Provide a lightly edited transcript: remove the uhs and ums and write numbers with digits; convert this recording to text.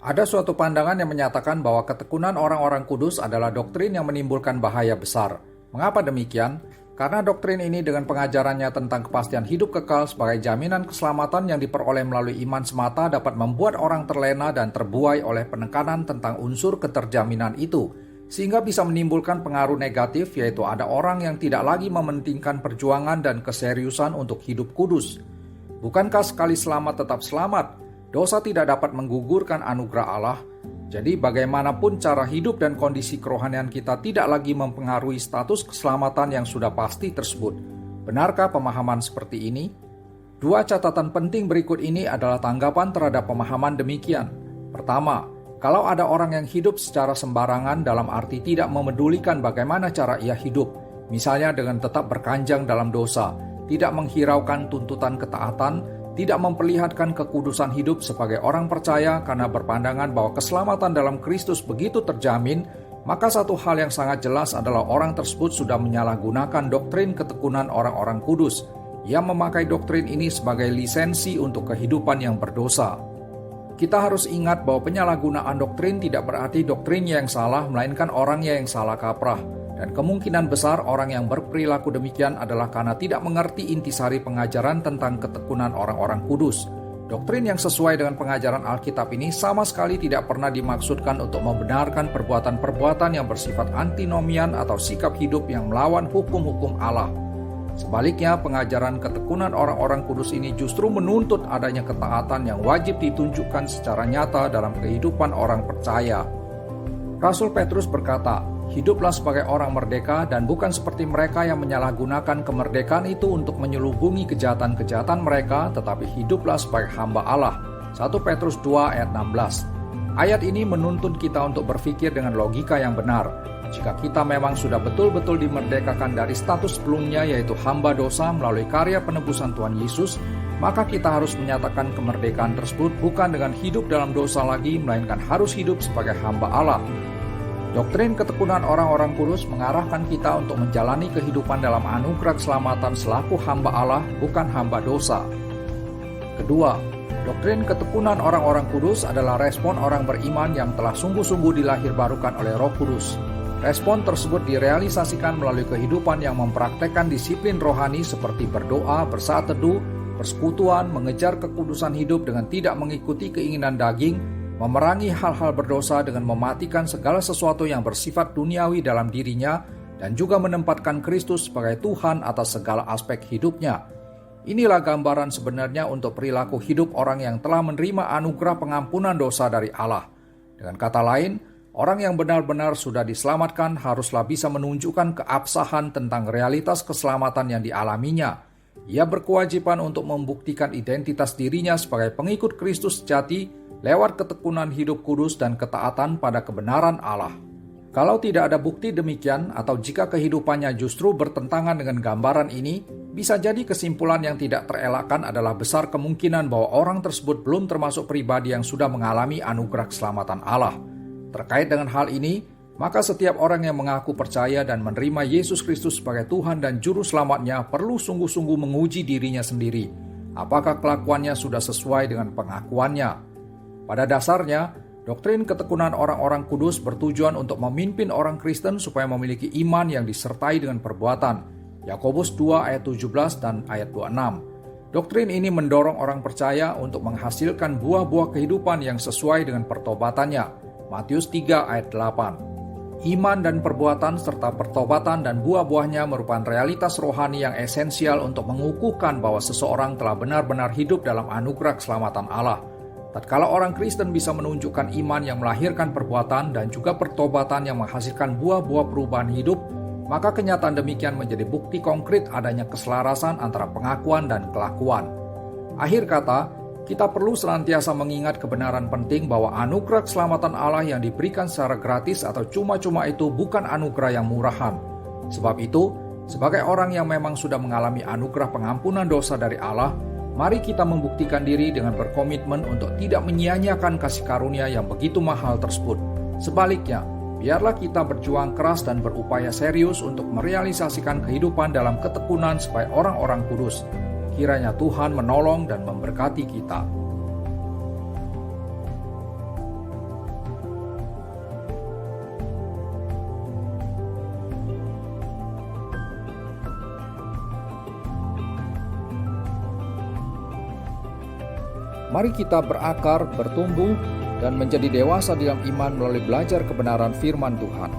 Ada suatu pandangan yang menyatakan bahwa ketekunan orang-orang kudus adalah doktrin yang menimbulkan bahaya besar. Mengapa demikian? Karena doktrin ini dengan pengajarannya tentang kepastian hidup kekal sebagai jaminan keselamatan yang diperoleh melalui iman semata dapat membuat orang terlena dan terbuai oleh penekanan tentang unsur keterjaminan itu, sehingga bisa menimbulkan pengaruh negatif, yaitu ada orang yang tidak lagi mementingkan perjuangan dan keseriusan untuk hidup kudus. Bukankah sekali selamat tetap selamat? Dosa tidak dapat menggugurkan anugerah Allah. Jadi bagaimanapun cara hidup dan kondisi kerohanian kita tidak lagi mempengaruhi status keselamatan yang sudah pasti tersebut. Benarkah pemahaman seperti ini? Dua catatan penting berikut ini adalah tanggapan terhadap pemahaman demikian. Pertama, kalau ada orang yang hidup secara sembarangan dalam arti tidak memedulikan bagaimana cara ia hidup, misalnya dengan tetap berkanjang dalam dosa, tidak menghiraukan tuntutan ketaatan, tidak memperlihatkan kekudusan hidup sebagai orang percaya karena berpandangan bahwa keselamatan dalam Kristus begitu terjamin, maka satu hal yang sangat jelas adalah orang tersebut sudah menyalahgunakan doktrin ketekunan orang-orang kudus. Ia memakai doktrin ini sebagai lisensi untuk kehidupan yang berdosa. Kita harus ingat bahwa penyalahgunaan doktrin tidak berarti doktrinnya yang salah, melainkan orangnya yang salah kaprah. Dan kemungkinan besar orang yang berperilaku demikian adalah karena tidak mengerti intisari pengajaran tentang ketekunan orang-orang kudus. Doktrin yang sesuai dengan pengajaran Alkitab ini sama sekali tidak pernah dimaksudkan untuk membenarkan perbuatan-perbuatan yang bersifat antinomian atau sikap hidup yang melawan hukum-hukum Allah. Sebaliknya, pengajaran ketekunan orang-orang kudus ini justru menuntut adanya ketaatan yang wajib ditunjukkan secara nyata dalam kehidupan orang percaya. Rasul Petrus berkata, "Hiduplah sebagai orang merdeka dan bukan seperti mereka yang menyalahgunakan kemerdekaan itu untuk menyelubungi kejahatan-kejahatan mereka, tetapi hiduplah sebagai hamba Allah." 1 Petrus 2 ayat 16. Ayat ini menuntun kita untuk berpikir dengan logika yang benar. Jika kita memang sudah betul-betul dimerdekakan dari status sebelumnya, yaitu hamba dosa melalui karya penebusan Tuhan Yesus, maka kita harus menyatakan kemerdekaan tersebut bukan dengan hidup dalam dosa lagi, melainkan harus hidup sebagai hamba Allah. Doktrin ketekunan orang-orang kudus mengarahkan kita untuk menjalani kehidupan dalam anugerah keselamatan selaku hamba Allah, bukan hamba dosa. Kedua, doktrin ketekunan orang-orang kudus adalah respon orang beriman yang telah sungguh-sungguh dilahirbarukan oleh Roh Kudus. Respon tersebut direalisasikan melalui kehidupan yang mempraktekkan disiplin rohani seperti berdoa, bersaat teduh, persekutuan, mengejar kekudusan hidup dengan tidak mengikuti keinginan daging, memerangi hal-hal berdosa dengan mematikan segala sesuatu yang bersifat duniawi dalam dirinya, dan juga menempatkan Kristus sebagai Tuhan atas segala aspek hidupnya. Inilah gambaran sebenarnya untuk perilaku hidup orang yang telah menerima anugerah pengampunan dosa dari Allah. Dengan kata lain, orang yang benar-benar sudah diselamatkan haruslah bisa menunjukkan keabsahan tentang realitas keselamatan yang dialaminya. Ia berkewajiban untuk membuktikan identitas dirinya sebagai pengikut Kristus sejati lewat ketekunan hidup kudus dan ketaatan pada kebenaran Allah. Kalau tidak ada bukti demikian, atau jika kehidupannya justru bertentangan dengan gambaran ini, bisa jadi kesimpulan yang tidak terelakkan adalah besar kemungkinan bahwa orang tersebut belum termasuk pribadi yang sudah mengalami anugerah keselamatan Allah. Terkait dengan hal ini, maka setiap orang yang mengaku percaya dan menerima Yesus Kristus sebagai Tuhan dan Juru Selamatnya perlu sungguh-sungguh menguji dirinya sendiri. Apakah kelakuannya sudah sesuai dengan pengakuannya? Pada dasarnya, doktrin ketekunan orang-orang kudus bertujuan untuk memimpin orang Kristen supaya memiliki iman yang disertai dengan perbuatan. Yakobus 2 ayat 17 dan ayat 26. Doktrin ini mendorong orang percaya untuk menghasilkan buah-buah kehidupan yang sesuai dengan pertobatannya. Matius 3 ayat 8. Iman dan perbuatan serta pertobatan dan buah-buahnya merupakan realitas rohani yang esensial untuk mengukuhkan bahwa seseorang telah benar-benar hidup dalam anugerah keselamatan Allah. Tatkala orang Kristen bisa menunjukkan iman yang melahirkan perbuatan dan juga pertobatan yang menghasilkan buah-buah perubahan hidup, maka kenyataan demikian menjadi bukti konkret adanya keselarasan antara pengakuan dan kelakuan. Akhir kata, kita perlu senantiasa mengingat kebenaran penting bahwa anugerah keselamatan Allah yang diberikan secara gratis atau cuma-cuma itu bukan anugerah yang murahan. Sebab itu, sebagai orang yang memang sudah mengalami anugerah pengampunan dosa dari Allah, mari kita membuktikan diri dengan berkomitmen untuk tidak menyia-nyiakan kasih karunia yang begitu mahal tersebut. Sebaliknya, biarlah kita berjuang keras dan berupaya serius untuk merealisasikan kehidupan dalam ketekunan sebagai orang-orang kudus. Kiranya Tuhan menolong dan memberkati kita. Mari kita berakar, bertumbuh, dan menjadi dewasa dalam iman melalui belajar kebenaran firman Tuhan.